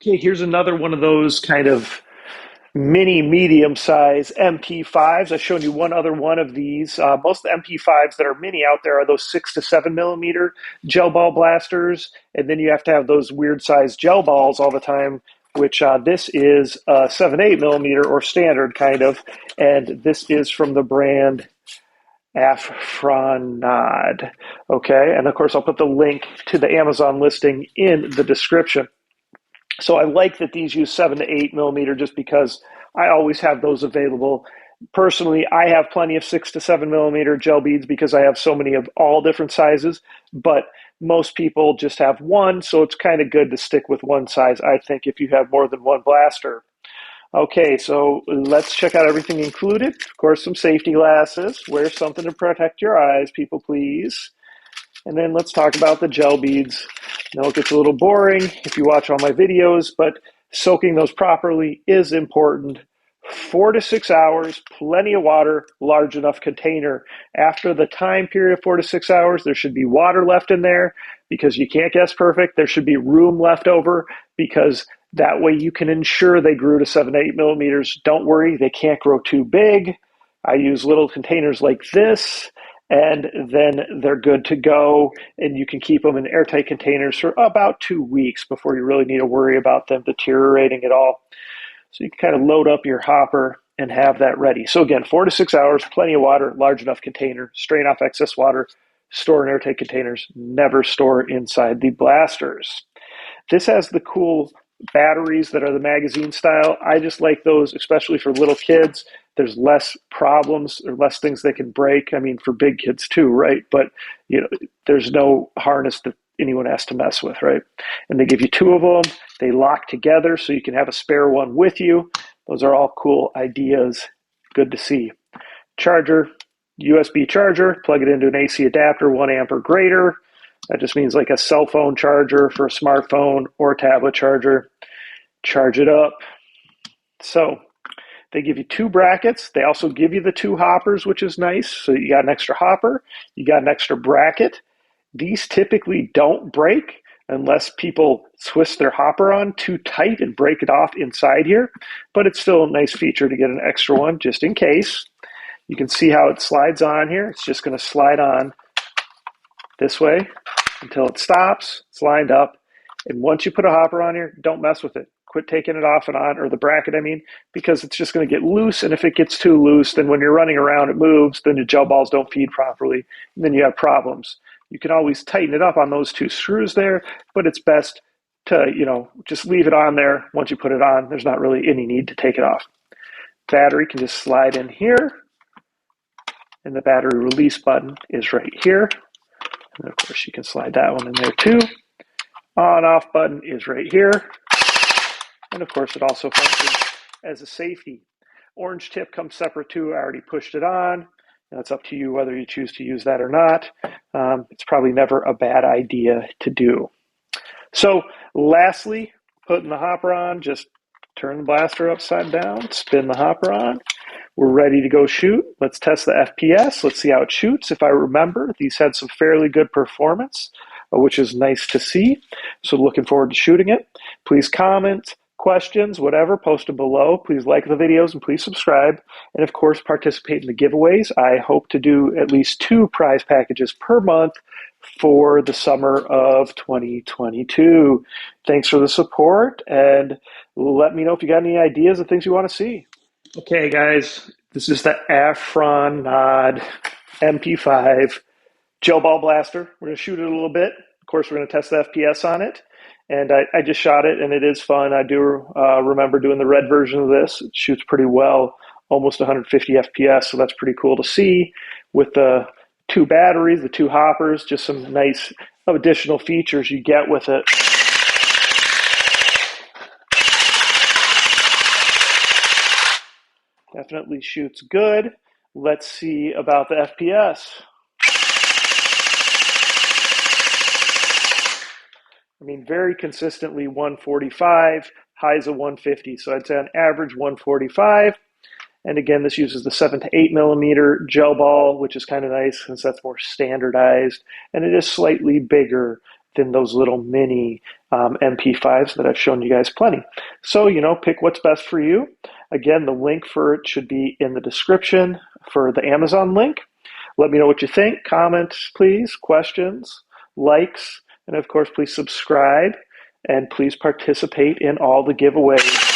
Okay, here's another one of those kind of mini medium size MP5s. I've shown you one other one of these. Most of the MP5s that are mini out there are those 6 to 7 millimeter gel ball blasters, and then you have to have those weird size gel balls all the time, which this is 7 8 millimeter or standard kind of, and this is from the brand APHRONOD. Okay, and of course I'll put the link to the Amazon listing in the description. So I like that these use 7 to 8 millimeter just because I always have those available. Personally, I have plenty of 6 to 7 millimeter gel beads because I have so many of all different sizes, but most people just have one, so it's kind of good to stick with one size, I think, if you have more than one blaster. Okay, so let's check out everything included. Of course, some safety glasses. Wear something to protect your eyes, people, please. And then let's talk about the gel beads. Now it gets a little boring if you watch all my videos, but soaking those properly is important. 4 to 6 hours, plenty of water, large enough container. After the time period of 4 to 6 hours, there should be water left in there because you can't guess perfect. There should be room left over because that way you can ensure they grew to 7 to 8 millimeters. Don't worry, they can't grow too big. I use little containers like this, and then they're good to go, and you can keep them in airtight containers for about 2 weeks before you really need to worry about them deteriorating at all. So you can kind of load up your hopper and have that ready. So again, 4 to 6 hours, plenty of water, large enough container, strain off excess water, store in airtight containers, never store inside the blasters. This has the cool batteries that are the magazine style. I just like those, especially for little kids. There's less problems or less things they can break. I mean, for big kids too, right? But there's no harness that anyone has to mess with, right? And they give you two of them. They lock together so you can have a spare one with you. Those are all cool ideas. Good to see. Charger, USB charger, plug it into an AC adapter, 1 amp or greater. That just means like a cell phone charger for a smartphone or a tablet charger. Charge it up. So they give you 2 brackets. They also give you the 2 hoppers, which is nice. So you got an extra hopper, you got an extra bracket. These typically don't break unless people twist their hopper on too tight and break it off inside here. But it's still a nice feature to get an extra one just in case. You can see how it slides on here. It's just going to slide on this way until it stops. It's lined up. And once you put a hopper on here, don't mess with it. Quit taking it off and on, or the bracket, I mean, because it's just going to get loose. And if it gets too loose, then when you're running around, it moves. Then the gel balls don't feed properly. And then you have problems. You can always tighten it up on those 2 screws there, but it's best to, just leave it on there. Once you put it on, there's not really any need to take it off. Battery can just slide in here. And the battery release button is right here. And of course, you can slide that one in there too. On-off button is right here. And of course, it also functions as a safety. Orange tip comes separate too. I already pushed it on. And it's up to you whether you choose to use that or not. It's probably never a bad idea to do. So lastly, putting the hopper on, just turn the blaster upside down, spin the hopper on. We're ready to go shoot. Let's test the FPS. Let's see how it shoots. If I remember, these had some fairly good performance, which is nice to see. So looking forward to shooting it. Please comment, questions, whatever, post them below. Please like the videos and please subscribe. And of course, participate in the giveaways. I hope to do at least 2 prize packages per month for the summer of 2022. Thanks for the support, and let me know if you got any ideas of things you want to see. Okay, guys, this is the APHRONOD MP5 gel ball blaster. We're going to shoot it a little bit. Of course, we're going to test the FPS on it. And I just shot it, and it is fun. I do remember doing the red version of this. It shoots pretty well, almost 150 FPS, so that's pretty cool to see. With the 2 batteries, the 2 hoppers, just some nice additional features you get with it. Definitely shoots good. Let's see about the FPS. I mean, very consistently 145, highs of 150. So I'd say on average 145. And again, this uses the 7 to 8 millimeter gel ball, which is kind of nice since that's more standardized. And it is slightly bigger than those little mini MP5s that I've shown you guys plenty. So, pick what's best for you. Again, the link for it should be in the description for the Amazon link. Let me know what you think. Comments, please. Questions, likes, and of course, please subscribe and please participate in all the giveaways.